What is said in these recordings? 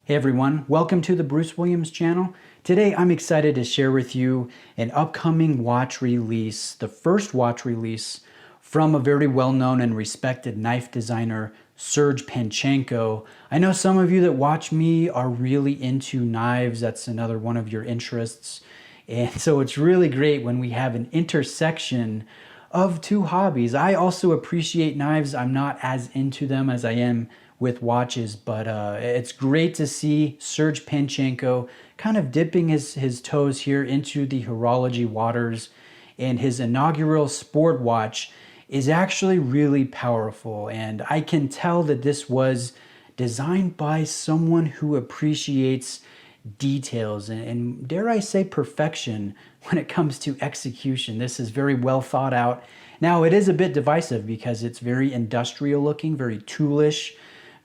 Hey everyone, welcome to the Bruce Williams channel. Today I'm excited to share with you an upcoming watch release, the first watch release from a very well-known and respected knife designer, Serge Panchenko. I know some of you that watch me are really into knives. That's another one of your interests. And so it's really great when we have an intersection of two hobbies. I also appreciate knives. I'm not as into them as I am with watches, but it's great to see Serge Panchenko kind of dipping his toes here into the horology waters, and his inaugural sport watch is actually really powerful, and I can tell that this was designed by someone who appreciates details and dare I say perfection when it comes to execution. This is very well thought out. Now it is a bit divisive because it's very industrial looking, very toolish,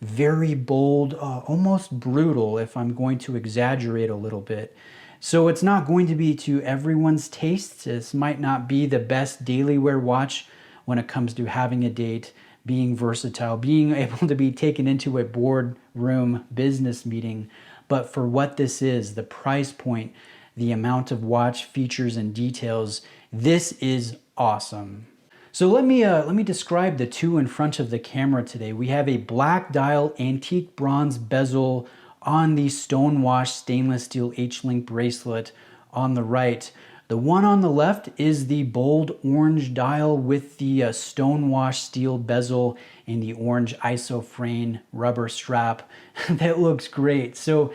very bold, almost brutal if I'm going to exaggerate a little bit. So it's not going to be to everyone's taste. This might not be the best daily wear watch when it comes to having a date, being versatile, being able to be taken into a boardroom business meeting. But for what this is, the price point, the amount of watch features and details, this is awesome. So let me describe the two in front of the camera today. We have a black dial antique bronze bezel on the stonewashed stainless steel H-link bracelet on the right. The one on the left is the bold orange dial with the stonewashed steel bezel and the orange isofrane rubber strap. That looks great. So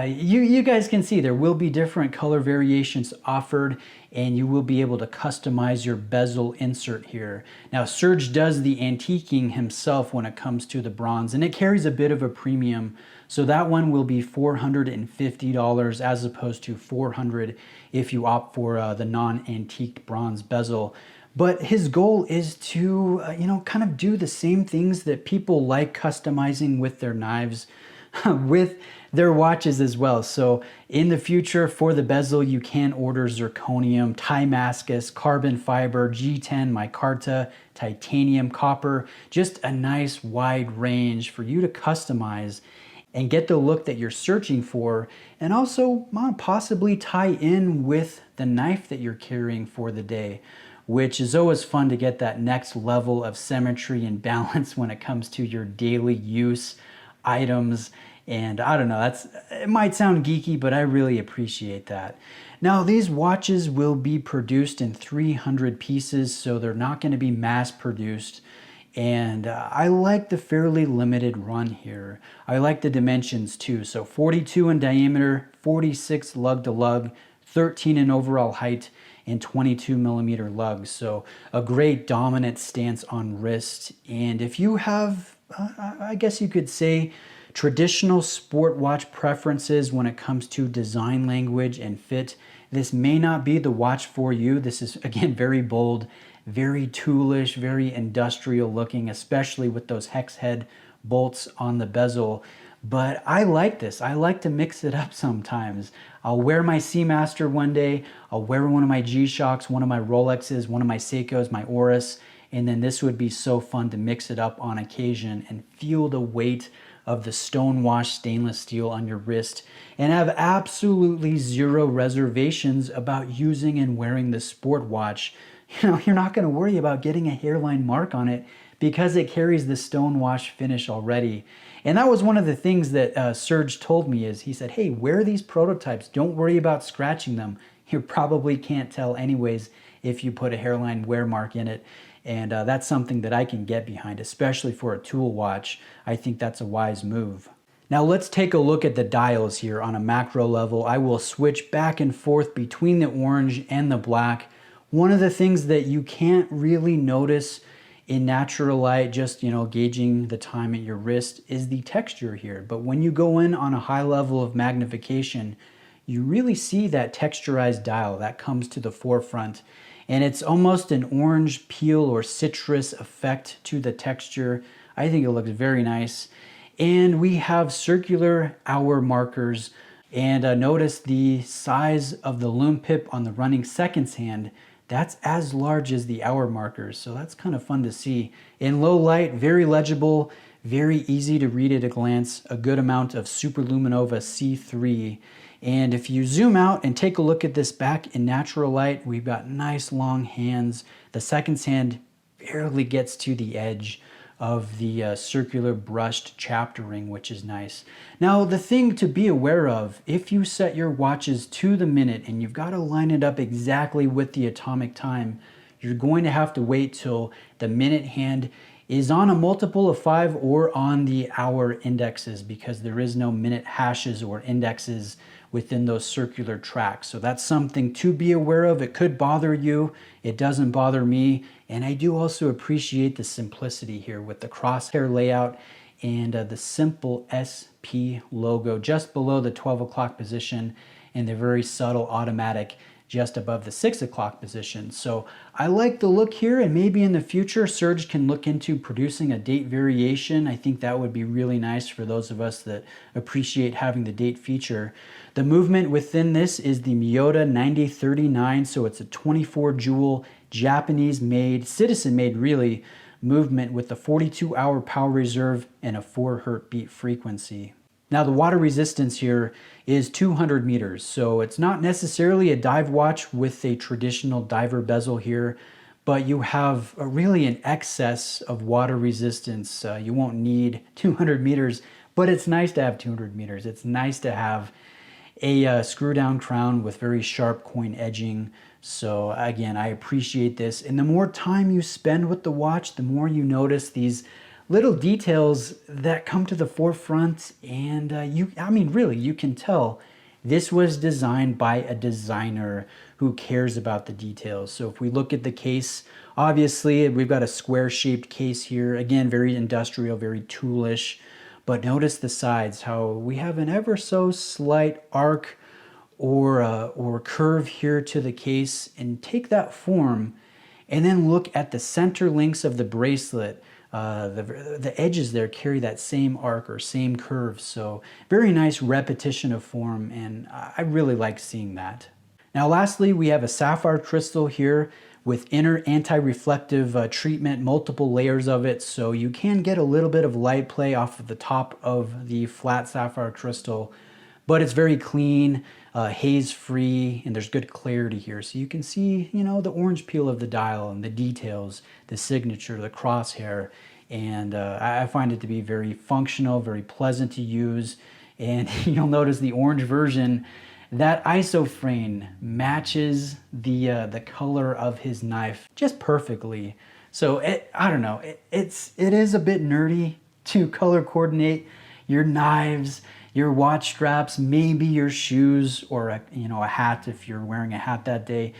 you guys can see there will be different color variations offered, and you will be able to customize your bezel insert here. Now Serge does the antiquing himself when it comes to the bronze, and it carries a bit of a premium. So that one will be $450 as opposed to $400 if you opt for the non-antiqued bronze bezel. But his goal is to, kind of do the same things that people like customizing with their knives, with their watches as well. So in the future for the bezel, you can order zirconium, Damascus, carbon fiber, G10, micarta, titanium, copper, just a nice wide range for you to customize and get the look that you're searching for, and also possibly tie in with the knife that you're carrying for the day, which is always fun to get that next level of symmetry and balance when it comes to your daily use items. And I don't know, it might sound geeky, but I really appreciate that. Now these watches will be produced in 300 pieces, so they're not going to be mass produced. And I like the fairly limited run here. I like the dimensions too. So 42 in diameter, 46 lug to lug, 13 in overall height, and 22 millimeter lugs. So a great dominant stance on wrist. And if you have, I guess you could say, traditional sport watch preferences when it comes to design language and fit, this may not be the watch for you. This is, again, very bold, very toolish, very industrial looking, especially with those hex head bolts on the bezel. But I like this. I like to mix it up sometimes. I'll wear my Seamaster one day, I'll wear one of my G-Shocks, one of my Rolexes, one of my Seikos, my Oris, and then this would be so fun to mix it up on occasion and feel the weight of the stonewashed stainless steel on your wrist, and have absolutely zero reservations about using and wearing this sport watch. You're not going to worry about getting a hairline mark on it because it carries the stonewash finish already. And that was one of the things that Serge told me is he said, hey, wear these prototypes. Don't worry about scratching them. You probably can't tell anyways if you put a hairline wear mark in it. And that's something that I can get behind, especially for a tool watch. I think that's a wise move. Now let's take a look at the dials here on a macro level. I will switch back and forth between the orange and the black. One of the things that you can't really notice in natural light, just gauging the time at your wrist, is the texture here. But when you go in on a high level of magnification, you really see that texturized dial that comes to the forefront. And it's almost an orange peel or citrus effect to the texture. I think it looks very nice. And we have circular hour markers. And notice the size of the lume pip on the running seconds hand. That's as large as the hour markers, so that's kind of fun to see. In low light, very legible, very easy to read at a glance, a good amount of superluminova C3. And if you zoom out and take a look at this back in natural light, we've got nice long hands. The seconds hand barely gets to the edge of the circular brushed chapter ring, which is nice. Now, the thing to be aware of, if you set your watches to the minute and you've got to line it up exactly with the atomic time, you're going to have to wait till the minute hand is on a multiple of 5 or on the hour indexes, because there is no minute hashes or indexes within those circular tracks. So that's something to be aware of. It could bother you. It doesn't bother me. And I do also appreciate the simplicity here with the crosshair layout and the simple SP logo just below the 12 o'clock position and the very subtle automatic just above the 6 o'clock position. So I like the look here, and maybe in the future Serge can look into producing a date variation. I think that would be really nice for those of us that appreciate having the date feature. The movement within this is the Miyota 9039, so it's a 24 joule Japanese made, citizen made really, movement with the 42-hour power reserve and a 4 hertz beat frequency. Now the water resistance here is 200 meters, so it's not necessarily a dive watch with a traditional diver bezel here, but you have really an excess of water resistance. You won't need 200 meters, but it's nice to have 200 meters. It's nice to have a screw down crown with very sharp coin edging. So again, I appreciate this. And the more time you spend with the watch, the more you notice these little details that come to the forefront, and really, you can tell this was designed by a designer who cares about the details. So if we look at the case, obviously we've got a square-shaped case here. Again, very industrial, very toolish. But notice the sides, how we have an ever so slight arc or curve here to the case, and take that form and then look at the center links of the bracelet. The edges there carry that same arc or same curve, so very nice repetition of form, and I really like seeing that. Now lastly, we have a sapphire crystal here with inner anti-reflective treatment, multiple layers of it, so you can get a little bit of light play off of the top of the flat sapphire crystal, but it's very clean, haze free, and there's good clarity here. So you can see, the orange peel of the dial and the details, the signature, the crosshair, and I find it to be very functional, very pleasant to use. And you'll notice the orange version, that isoframe matches the color of his knife just perfectly. So I don't know, it is a bit nerdy to color coordinate your knives, your watch straps, maybe your shoes, or a hat if you're wearing a hat that day.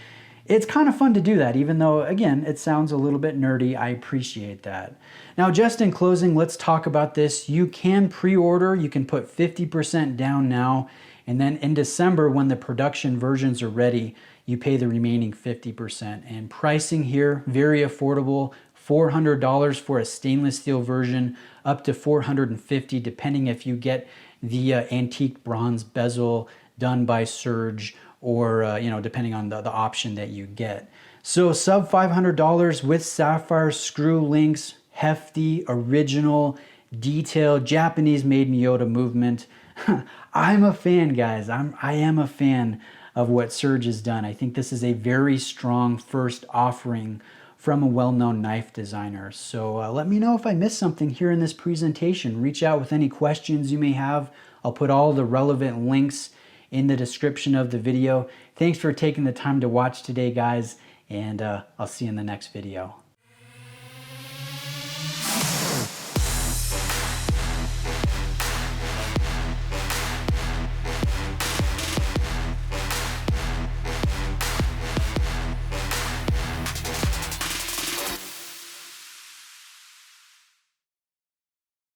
It's kind of fun to do that, even though, again, it sounds a little bit nerdy. I appreciate that. Now, just in closing, let's talk about this. You can pre-order. You can put 50% down now, and then in December, when the production versions are ready, you pay the remaining 50%. And pricing here, very affordable. $400 for a stainless steel version, up to $450 depending if you get the antique bronze bezel done by Serge, or depending on the option that you get. So sub $500 with sapphire screw links, hefty, original, detailed, Japanese made Miyota movement. I'm a fan, guys. I am a fan of what Serge has done. I think this is a very strong first offering from a well-known knife designer. So let me know if I missed something here in this presentation. Reach out with any questions you may have. I'll put all the relevant links in the description of the video. Thanks for taking the time to watch today, guys, and I'll see you in the next video.